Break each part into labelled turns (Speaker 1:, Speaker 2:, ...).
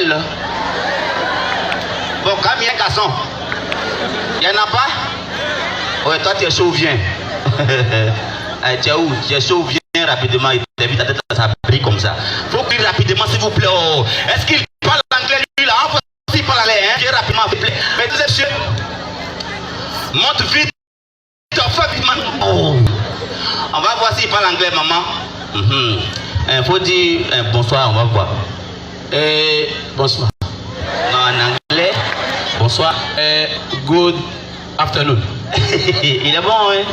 Speaker 1: là. Bon, comme il y a un garçon, il n'y en a pas? Ouais, toi tu es chaud, viens. Tu es où? Tu es chaud, viens rapidement. Il t'invite à tête à sa pris comme ça. Faut qu'il rapidement, s'il vous plaît. Oh. Est-ce qu'il parle anglais lui là? Il parle anglais, hein? Viens rapidement, s'il vous plaît. Mais deuxième monsieur, monte vite. Oh. On va voir s'il parle anglais, maman. Il faut dire bonsoir, on va voir. Bonsoir. Non, en anglais, bonsoir. Good afternoon. Il est bon, hein?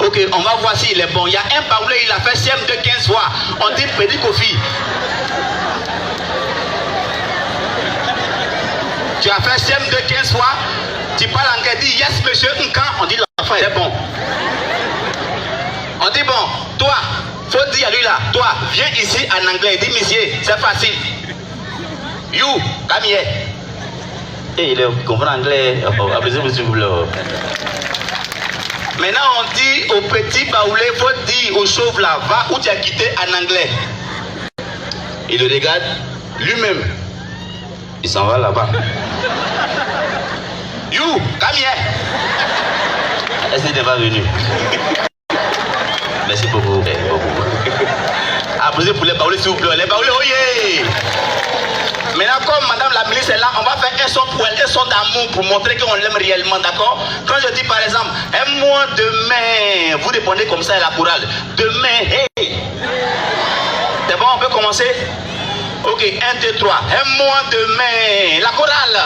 Speaker 1: Ok, on va voir s'il est bon. Il y a un baoulé, il a fait CM2 15 fois. On dit Petit Kofi. Tu as fait CM2 15 fois. Tu parles anglais, dis yes, monsieur. On dit l'enfant, il est bon. On dit bon, toi, faut dire à lui là, toi, viens ici en anglais, dis monsieur, c'est facile. You, come here. Et il comprend anglais. Maintenant, on dit au petit baoulé, faut dire au chauve là, va où tu as quitté en anglais. Il le regarde lui-même. Il s'en va là-bas. You, come here. Est-ce qu'il n'est pas venu? Merci beaucoup. Applaudissez pour les baoulés, s'il vous plaît. Les baoulés, oh yeah! Maintenant, comme madame la ministre est là, on va faire un son pour elle, un son d'amour pour montrer qu'on l'aime réellement, d'accord? Quand je dis par exemple, aime-moi demain, vous répondez comme ça à la chorale. Demain, hey! C'est bon, on peut commencer? Ok, 1, 2, 3. Aime-moi demain. La chorale.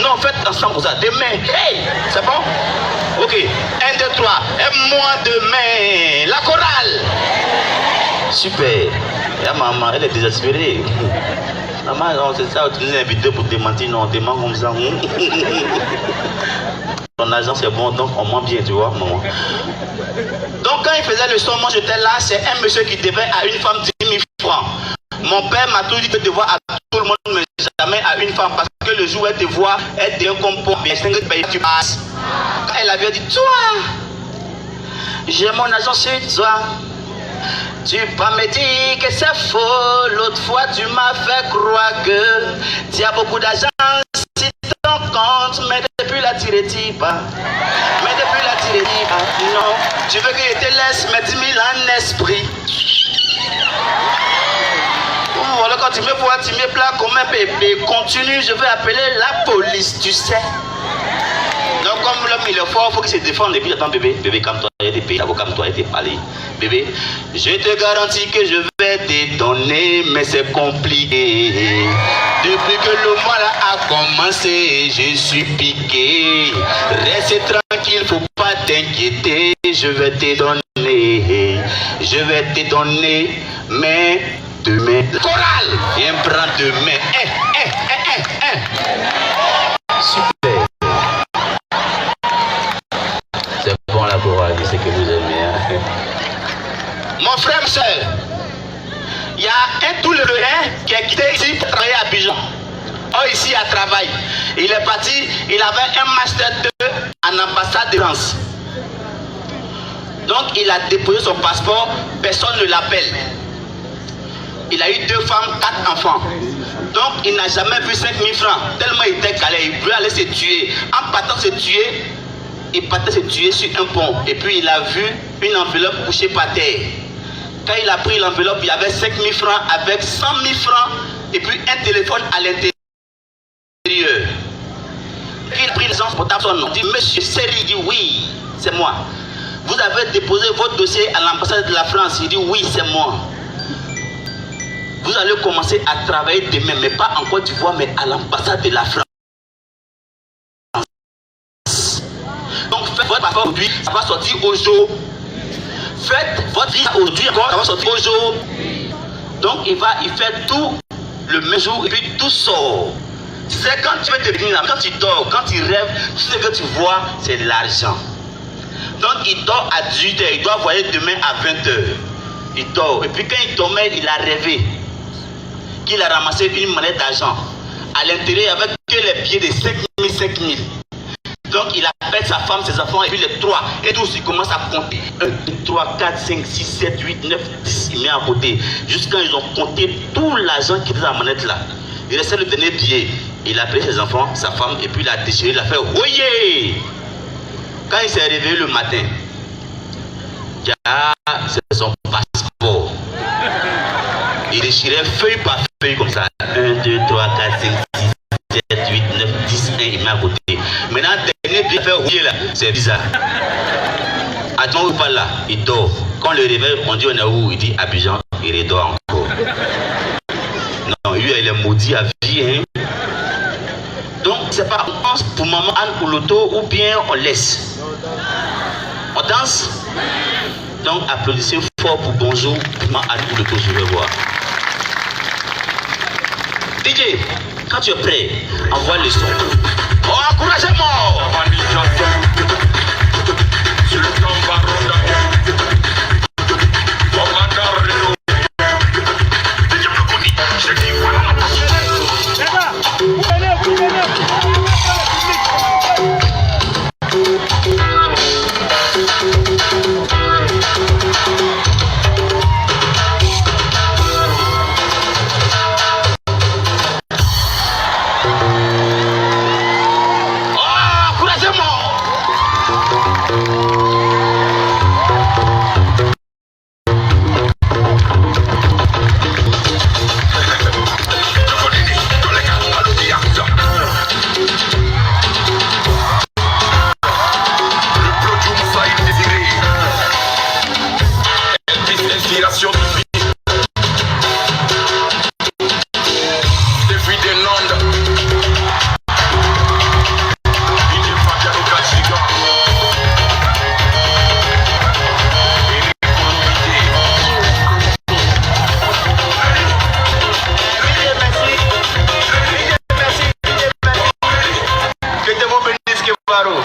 Speaker 1: Non, faites ensemble pour ça. Demain, hey! C'est bon? Ok, 1, 2, 3. Aime-moi demain. La chorale. Super. La maman, elle est désespérée. Maman, non, c'est ça, tu nous as invité pour démentir, non, on dément comme ça. Ton argent c'est bon, donc on ment bien, tu vois, maman. Donc quand il faisait le son, moi j'étais là, c'est un monsieur qui devait à une femme 10 000 francs. Mon père m'a toujours dit de devoir à tout le monde, mais jamais à une femme, parce que le jour où elle te voit, elle devient comme pour bien, tu passes. Quand elle avait dit, toi, j'ai mon argent sur toi. Tu pas me dire que c'est faux. L'autre fois tu m'as fait croire que tu as beaucoup d'argent si ton compte. Mais depuis la tirée pas. Mais depuis la tirée pas. Non. Tu veux que je te laisse mes 10 000 en esprit. Voilà, quand tu me vois, tu me plains comme un bébé. Continue, je vais appeler la police, tu sais. Donc comme l'homme il est fort, il faut qu'il se défende. Et puis attends bébé, bébé calme-toi, il y a des pays, calme-toi, il y a des palais. Bébé, je te garantis que je vais te donner, mais c'est compliqué. Depuis que le mois là a commencé, je suis piqué. Reste tranquille, faut pas t'inquiéter, je vais te donner. Je vais te donner, mais demain. Chorale, viens prendre demain. Super. C'est bon la chorale, je sais que vous aimez. Hein? Mon frère, ma soeur, il y a un tout le qui est quitté ici pour travailler à Abidjan. Oh, ici à travail. Il est parti, il avait un master 2 en ambassade de France. Donc il a déposé son passeport, personne ne l'appelle. Il a eu 2 femmes, 4 enfants. Donc il n'a jamais vu 5 000 francs. Tellement il était calé, il voulait aller se tuer. En partant se tuer, il partait se tuer sur un pont. Et puis il a vu une enveloppe couchée par terre. Quand il a pris l'enveloppe, il y avait 5 000 francs avec 100 000 francs et puis un téléphone à l'intérieur. Il a pris les gens portable, son nom. Il dit, monsieur Seri, il dit oui, c'est moi. Vous avez déposé votre dossier à l'ambassade de la France. Il dit oui, c'est moi. Vous allez commencer à travailler demain, mais pas en Côte d'Ivoire, mais à l'ambassade de la France. Donc faites votre passeport aujourd'hui, ça va sortir au jour. Faites votre vie aujourd'hui encore, ça va sortir au jour. Donc il fait tout le même jour et puis tout sort. C'est quand tu veux te venir là, quand tu dors, quand tu rêves, tout ce que tu vois, c'est l'argent. Donc il dort à 18h, il doit voyager demain à 20h. Il dort. Et puis quand il dormait, il a rêvé qu'il a ramassé une monnaie d'argent. À l'intérieur, il n'y avait que les billets de 5 000, 5 000. Donc il appelle sa femme, ses enfants, et puis les trois. Et tous, ils commencent à compter. 1, 2, 3, 4, 5, 6, 7, 8, 9, 10. Il met à côté. Jusqu'à ils ont compté tout l'argent qui était dans la manette là. Il restait le dernier billet. Il a appelé ses enfants, sa femme, et puis il a déchiré, il a fait Oyez! Quand il s'est réveillé le matin, c'est son passeport. Il déchirait feuille par feuille comme ça. 1, 2, 3, 4, 5, 6, 7, 8, 9, 10, 1, il met à côté. Maintenant, dernier billet fait Oyez là, c'est bizarre. Attends, pas là, il dort. Quand le réveil, on dit on est où? Il dit Abidjan, il redort encore. Non, lui, il est maudit à vie, hein. Donc, c'est pas on danse pour maman Anne Kouloto ou bien on laisse. On danse. Donc, applaudissez fort pour bonjour, maman Anne Kouloto, je vais voir. DJ, quand tu es prêt, envoie le son. Oh, encouragez-moi!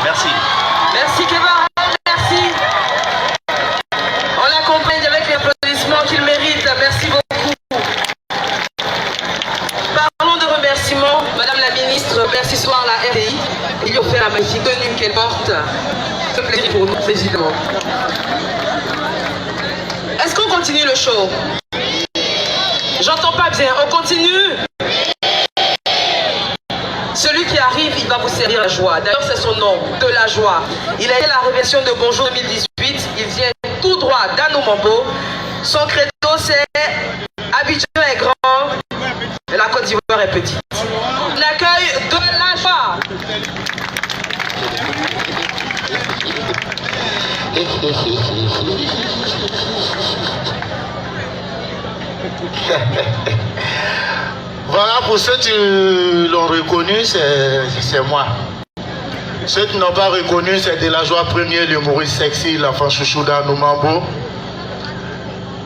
Speaker 2: Merci. Merci Keba, merci. On l'accompagne avec les applaudissements qu'il mérite. Merci beaucoup. Parlons de remerciements. Madame la ministre, merci soir la RDI. Il lui a offert la magnifique tenue qu'elle porte. C'est un plaisir pour nous, président. Est-ce qu'on continue le show? J'entends pas bien. On continue? Celui qui arrive, il va vous servir la joie. D'ailleurs, c'est son nom, de la joie. Il a été la révélation de Bonjour 2018. Il vient tout droit d'Anoumambo. Son credo, c'est Abidjan est grand, et la Côte d'Ivoire est petite. On accueille de la joie.
Speaker 3: Voilà, pour ceux qui l'ont reconnu, c'est moi. Ceux qui n'ont pas reconnu, c'est de la joie premier, l'humoriste sexy, l'enfant chouchou d'Anoumambo.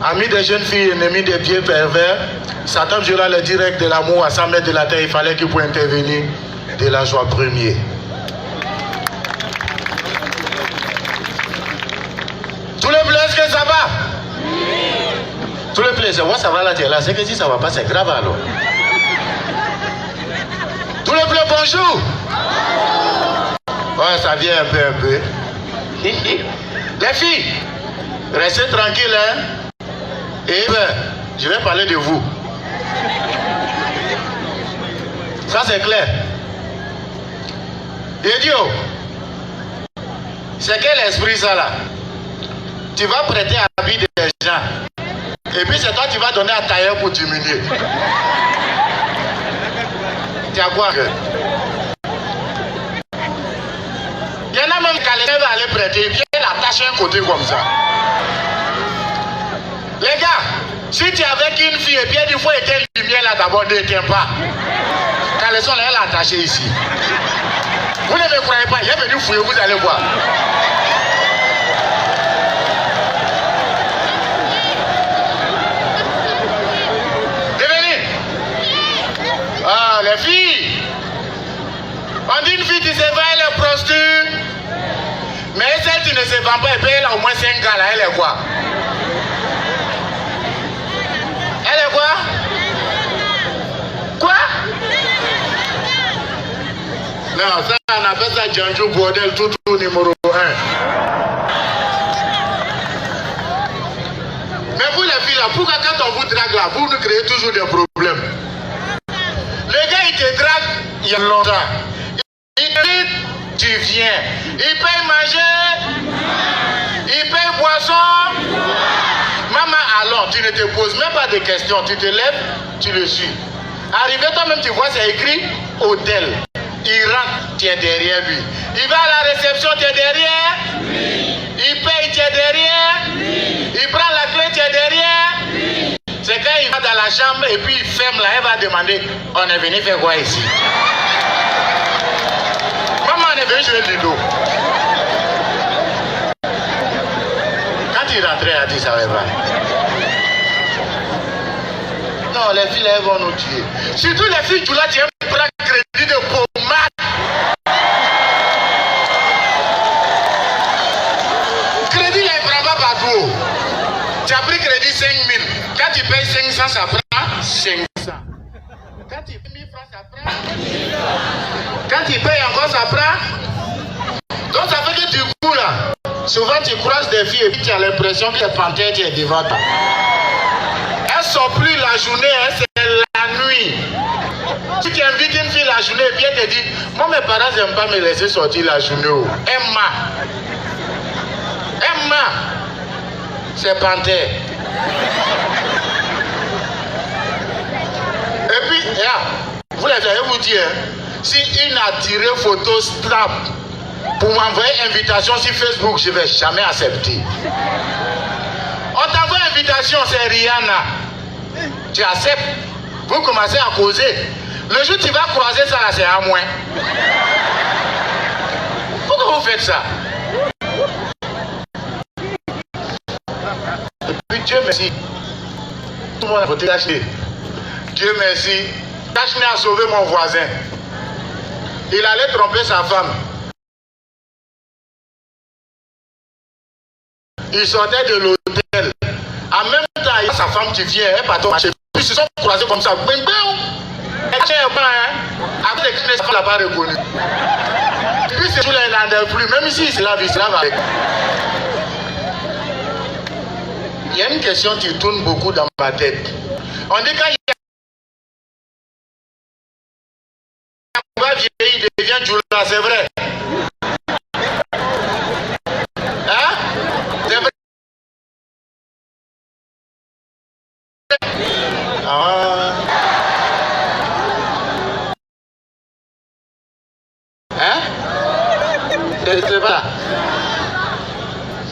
Speaker 3: Ami des jeunes filles, ennemi des pieds pervers, Satan violent les directs de l'amour à 100 mètres de la terre, il fallait qu'il puisse intervenir. De la joie premier. Tout le bleu, est-ce que ça va? Tout le plaisir, moi ça va là, là, c'est que si ça va pas, c'est grave alors. Tout le bleu, bonjour. Ouais, ça vient un peu. Les filles, restez tranquilles, hein. Et ben, je vais parler de vous. Ça c'est clair. Idiot, c'est quel esprit ça là? Tu vas prêter à la vie des gens. Et puis c'est toi qui vas donner à tailleur pour diminuer. Tu as quoi? Il y en a même qui va aller prêter, puis elle attache un côté comme ça. Les gars, si tu es avec une fille et puis il faut éteindre la lumière là d'abord, ne l'éteins pas. Caleçon là, elle est attachée ici. Vous ne me croyez pas, il est venu fouiller, vous allez voir. Ah, les filles. On dit une fille qui se vend, elle est prostituée. Mais celle qui ne se vend pas, elle a au moins 5 gars là, elle est quoi? Elle est quoi? Quoi? Non, ça appelle ça Djanjo Bordel, tout numéro 1. Mais vous les filles là, pourquoi quand on vous drague là, vous nous créez toujours des problèmes? Le gars il te drague il y a longtemps. Il te dit, tu viens. Il paye manger. Il paye boisson. Maman, allons, tu ne te poses même pas de questions. Tu te lèves, tu le suis. Arrivé toi-même, tu vois, c'est écrit hôtel. Il rentre, tu es derrière lui. Il va à la réception, tu es derrière. Il paye, tu es derrière. Il prend la clé, tu es derrière. C'est quand il va dans la chambre et puis il ferme là, elle va demander, on est venu faire quoi ici? Maman, on est venu jouer le ludo. Quand il rentrait, elle a dit, ça va pas. Non, les filles, elles vont nous tuer. Surtout les filles, tu l'as, tu prends crédit de pommade. Crédit, il ne prend pas partout. Tu as pris crédit 5 000. Quand tu payes 500, ça prend 500. Quand tu payes 1000 francs, ça prend. Quand tu payes encore, ça prend. Donc ça fait que du coup là, souvent tu croises des filles et puis tu as l'impression que les panthères tu es devant toi. Elles ne sont plus la journée, hein, c'est la nuit. Si tu invites une fille la journée et puis elle te dit, moi mes parents n'aiment pas me laisser sortir la journée. Emma. C'est panthère. Et puis, vous les avez vous dire, si une a tiré photo snap pour m'envoyer invitation sur Facebook, je ne vais jamais accepter. On t'envoie invitation, c'est Rihanna. Tu acceptes. Vous commencez à causer. Le jour où tu vas croiser ça, là, c'est à moins. Pourquoi vous faites ça? Et puis Dieu merci. Tout le monde a voté Dachné. Dieu merci. Dachné a sauvé mon voisin. Il allait tromper sa femme. Il sortait de l'hôtel. En même temps, il y a sa femme qui vient, elle part au marché. Puis ils se sont croisés comme ça. Elle tient pas, hein. Après, les clés, ça ne l'a pas reconnu. Puis c'est tout là, il n'en a plus. Même ici, il se lave avec. Il y a une question qui tourne beaucoup dans ma tête. On dit quand il va vieillir, il devient Djoula, c'est vrai. Hein? C'est vrai. Ah. Hein? C'est pas.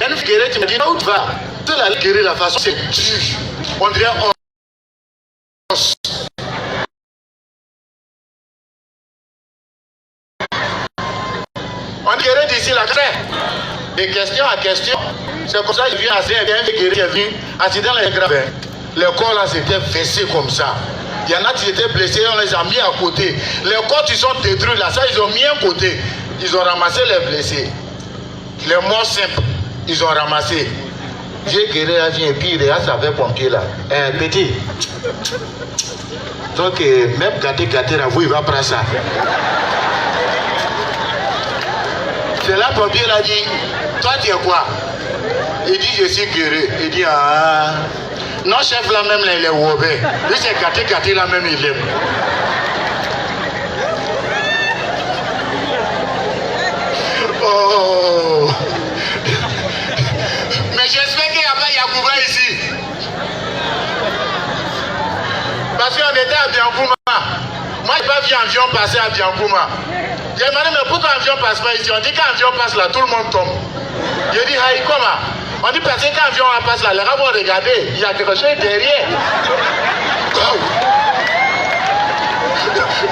Speaker 3: Une figurée, tu me dis, où tu vas? Tu la guérir la façon, c'est dur. On dirait os. On guérit d'ici la crête. De question à question. C'est comme ça qu'il vient assez bien guérir. Il est venu assis dans les graves. Les corps là c'était fessé comme ça. Il y en a qui étaient blessés, on les a mis à côté. Les corps qui sont détruits là, ça ils ont mis à côté. Ils ont ramassé les blessés. Les morts simples, ils ont ramassé. J'ai guéri la vie et puis il y a sa pompier là. Petit. Donc même gâté là, vous il va prendre ça. C'est là pompier là dit, toi tu es quoi? Il dit je suis guéri. Il dit ah. Non chef là même là il est wobé. Lui c'est gâté là même il aime. Oh. Mais j'espère qu'il n'y a pas Yacouba ici. Parce qu'on était à Biancouma. Moi, je n'ai pas vu un avion passer à Biancouma. J'ai demandé, mais pourquoi l'avion ne passe pas ici? On dit qu'un avion passe là, tout le monde tombe. J'ai dit, Haï, comment? On dit, parce que quand l'avion passe là, les gars vont regarder. Il y a quelque chose derrière. Oh.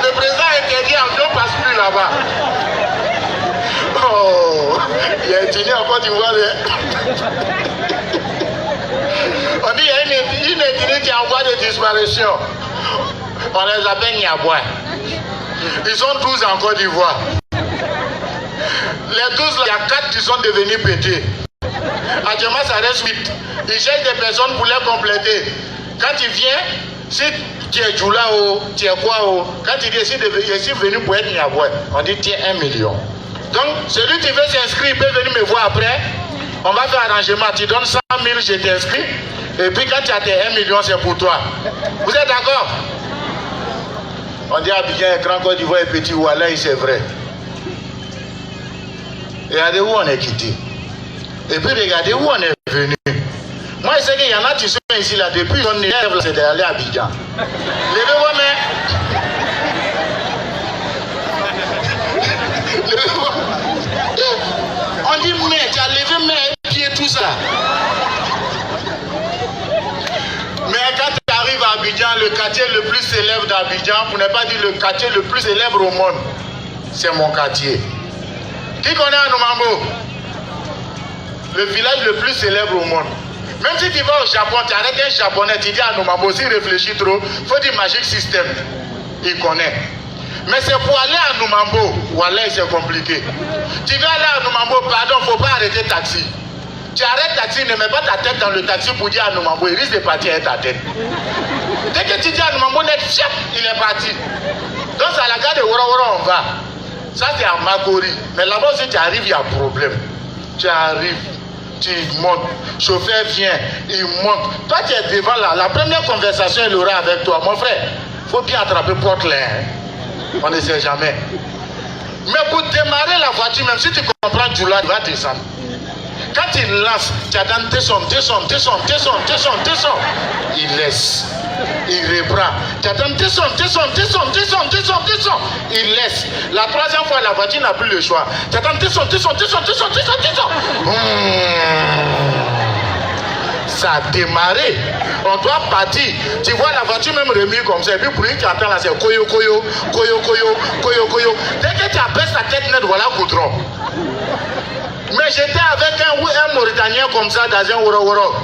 Speaker 3: Le président était dit, l'avion ne passe plus là-bas. Oh, il y a étudié en Côte d'Ivoire. On dit qu'il y a une étudiante qui est en voie de disparition. On les appelle Niabois. Ils sont 12 en Côte d'Ivoire. Les 12 là, il y a 4 qui sont devenus pétés. Actuellement, ça reste 8. Ils cherchent des personnes pour les compléter. Quand ils viennent, si tu es Djoulao, tu es quoi? Quand il dit je suis venu pour être Niaboué, on dit tu es 1 million. Donc, celui qui veut s'inscrire peut venir me voir après. On va faire arrangement. Tu donnes 100 000, je t'inscris. Et puis quand tu as tes 1 million, c'est pour toi. Vous êtes d'accord? On dit Abidjan, Grand Côte d'Ivoire et Petit Oualaï, c'est vrai. Regardez où on est quitté. Et puis regardez où on est venu. Moi, je sais qu'il y en a qui sont ici là depuis on est c'est d'aller à Abidjan. Levez vos mains. On dit mais tu as levé mes pieds tout ça. Mais quand tu arrives à Abidjan, le quartier le plus célèbre d'Abidjan, pour ne pas dire le quartier le plus célèbre au monde, c'est mon quartier. Qui connaît Anoumambo? Le village le plus célèbre au monde. Même si tu vas au Japon, tu arrêtes un japonais, tu dis à Anoumambo, s'il réfléchit trop, il faut dire Magic System. Il connaît. Mais c'est pour aller à Anoumambo, voilà, c'est compliqué. Tu veux aller à Anoumambo, pardon, il ne faut pas arrêter taxi. Tu arrêtes taxi, ne mets pas ta tête dans le taxi pour dire à Anoumambo, il risque de partir avec ta tête. Dès que tu dis à Anoumambo, net, il est parti. Donc c'est à la gare de Woro on va. Ça c'est à Makori. Mais là-bas si tu arrives, il y a un problème. Tu arrives, tu montes, chauffeur vient, il monte. Toi tu es devant là, la première conversation il aura avec toi. Mon frère, il faut bien attraper Portland. Hein? On ne sait jamais. Mais pour démarrer la voiture, même si tu comprends Djoula, il va descendre. Quand il lance, tu attends, descends. Il laisse. Il reprend. Tu attends, descends. Il laisse. La troisième fois, la voiture n'a plus le choix. Tu attends, descends. Ça a démarré. On doit partir. Tu vois la voiture même remise comme ça. Et puis pour lui, tu attends là, c'est koyo. Dès que tu abaisses ta tête net, voilà Goudron. Mais j'étais avec un Mauritanien comme ça dans un Woro.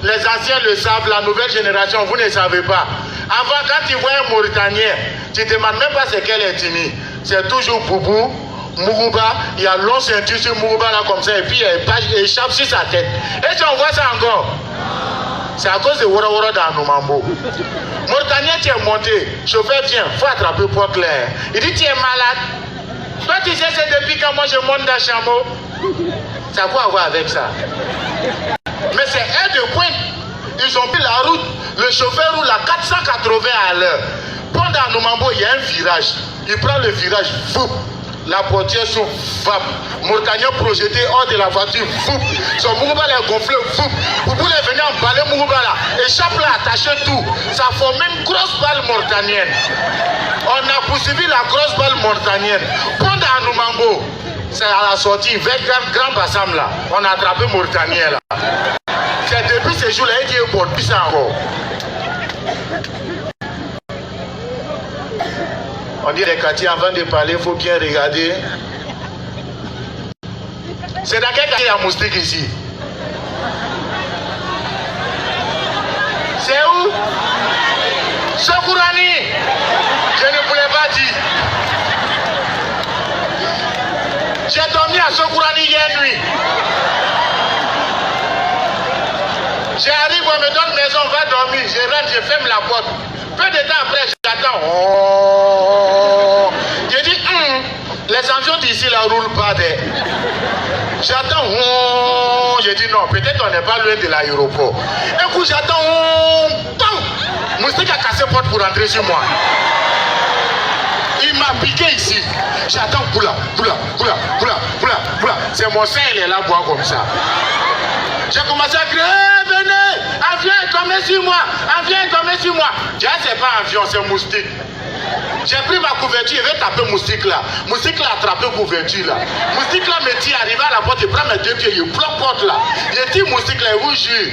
Speaker 3: Les anciens le savent, la nouvelle génération, vous ne savez pas. Avant, quand tu vois un Mauritanien, tu ne te demandes même pas c'est quelle ethnie. C'est toujours Boubou, Mougouba, il y a long ceinture sur Mougouba là comme ça, et puis il y a une échappe sur sa tête. Et tu en vois ça encore? C'est à cause de Woro dans Anoumambo. Mauritanien, tu es monté, chauffeur vient, il faut attraper Port-Clair. Il dit tu es malade. Toi tu sais c'est depuis quand moi je monte dans Chameau. Ça a quoi à voir avec ça? Mais c'est un de pointe. Ils ont pris la route. Le chauffeur roule à 480 à l'heure. Pendant Anoumambo, il y a un virage. Il prend le virage. Fou. La portière s'ouvre. Mauritanien projeté hors de la voiture. Fou. Son Mougouba est gonflé. Fou. Vous voulez venir emballer Mougouba là. Échappe là, attacher tout. Ça forme une grosse balle mauritanienne. On a poursuivi la grosse balle mauritanienne. Pendant Anoumambo. C'est à la sortie, vers Grand Bassam là, on a attrapé Mauritanien là. C'est depuis ce jour-là, il dit bon, puis ça encore. On dit les quartiers, avant de parler, il faut bien regarder. C'est dans quel quartier il y a moustique ici? C'est où? Sokourani. Je ne voulais pas dire. J'ai dormi à Sokourani hier nuit. J'arrive, on me donne maison, on va dormir. Je rentre, je ferme la porte. Peu de temps après, j'attends. Oh. Je dis, les avions d'ici là roulent pas. J'attends. Oh. Je dis non, peut-être on n'est pas loin de l'aéroport. Un coup, j'attends. Moustique a cassé la porte pour rentrer chez moi. Il m'a piqué ici. J'attends poula. C'est mon sein, il est là, boire comme ça. J'ai commencé à crier, venez, avion est tombé sur moi, J'ai dit, c'est pas avion, c'est moustique. J'ai pris ma couverture, je vais taper moustique là. Moustique là a attrapé couverture là. Moustique là me dit, arrivé à la porte, il prend mes deux pieds, il bloque porte là. J'ai dit moustique là, vous jure.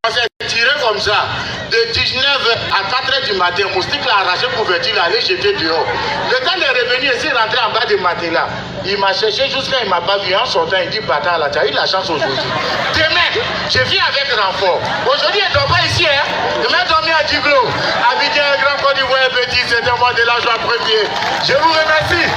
Speaker 3: On s'est tiré comme ça. De 19h à 4h du matin, moustique là a arraché couverture là, allé jeter dehors. Le temps de revenir ici, rentrer en bas de matelas. Il m'a cherché jusqu'à il m'a pas vu en sortant, il dit bâtard là, tu as eu la chance aujourd'hui. Demain, je viens avec renfort. Aujourd'hui, il ne dort pas ici, hein. Demain, dormir à Djiblo. Abidjan, Grand Côte d'Ivoire, petit, c'est un mois de la joie premier. Je vous remercie.